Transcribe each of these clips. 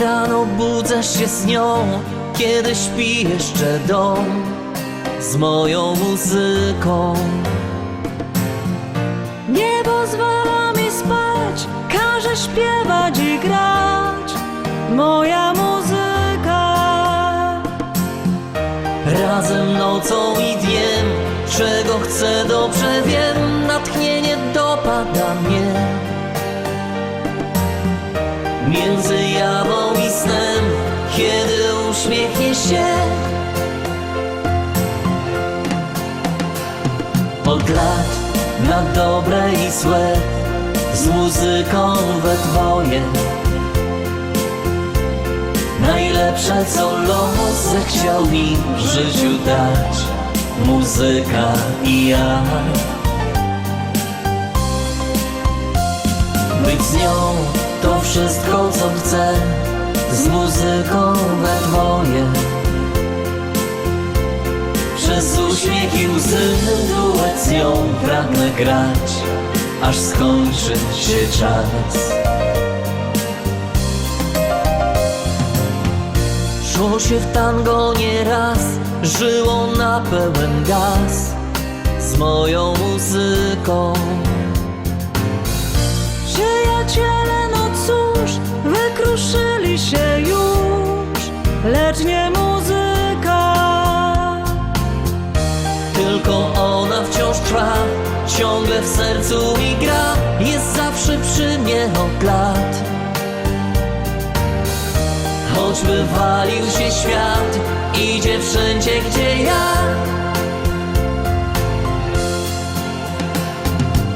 Rano budzę się z nią, kiedy śpi jeszcze dom, z moją muzyką. Nie pozwala mi spać, każe śpiewać i grać moja muzyka. Razem nocą i dniem, czego chcę dobrze wiem, natchnienie dopada mnie. Między jawą i snem, kiedy uśmiechnie się. Od lat na dobre i złe, z muzyką we dwoje. Najlepsze co los zechciał mi w życiu dać, muzyka i ja. Być z nią to wszystko co chcę, z muzyką we dwoje. Przez uśmiech i łzy duet z nią pragnę grać, aż skończy się czas. Szło się w tango nieraz, żyło na pełen gaz z moją muzyką. Przyjaciele, no cóż, wykruszyli się już, lecz nie muzyka. Tylko ona wciąż trwa, ciągle w sercu mi gra, jest zawsze przy mnie od lat. Choćby walił się świat, idzie wszędzie gdzie ja.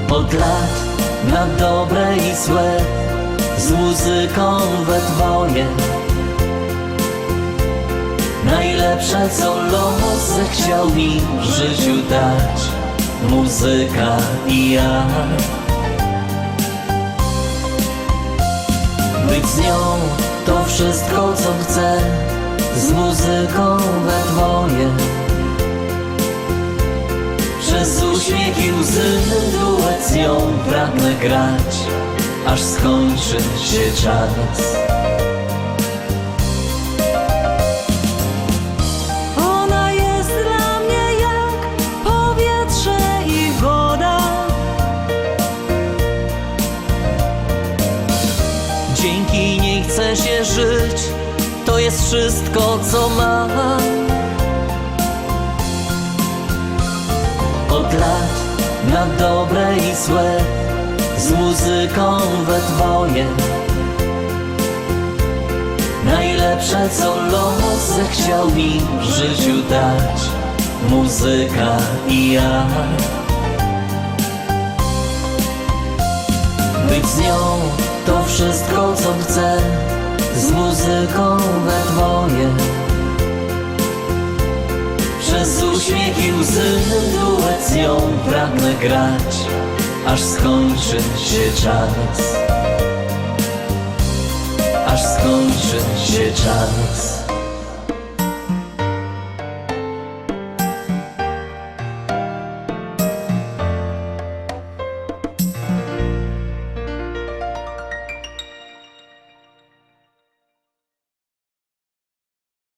Od lat na dobre i złe, z muzyką we dwoje. Najlepsze co los zechciał mi w życiu dać, muzyka i ja. Być z nią to wszystko co chcę, z muzyką we dwoje. Przez uśmiech i łzy duet z nią pragnę grać, aż skończy się czas. Ona jest dla mnie jak powietrze i woda. Dzięki niej chce się żyć, to jest wszystko co mam. Od lat na dobre i złe, z muzyką we dwoje. Najlepsze co los zechciał mi w życiu dać, muzyka i ja. Być z nią to wszystko co chcę, z muzyką we dwoje. Przez uśmiech i łzy duet z nią pragnę grać, aż skończy się czas. Aż skończy się czas.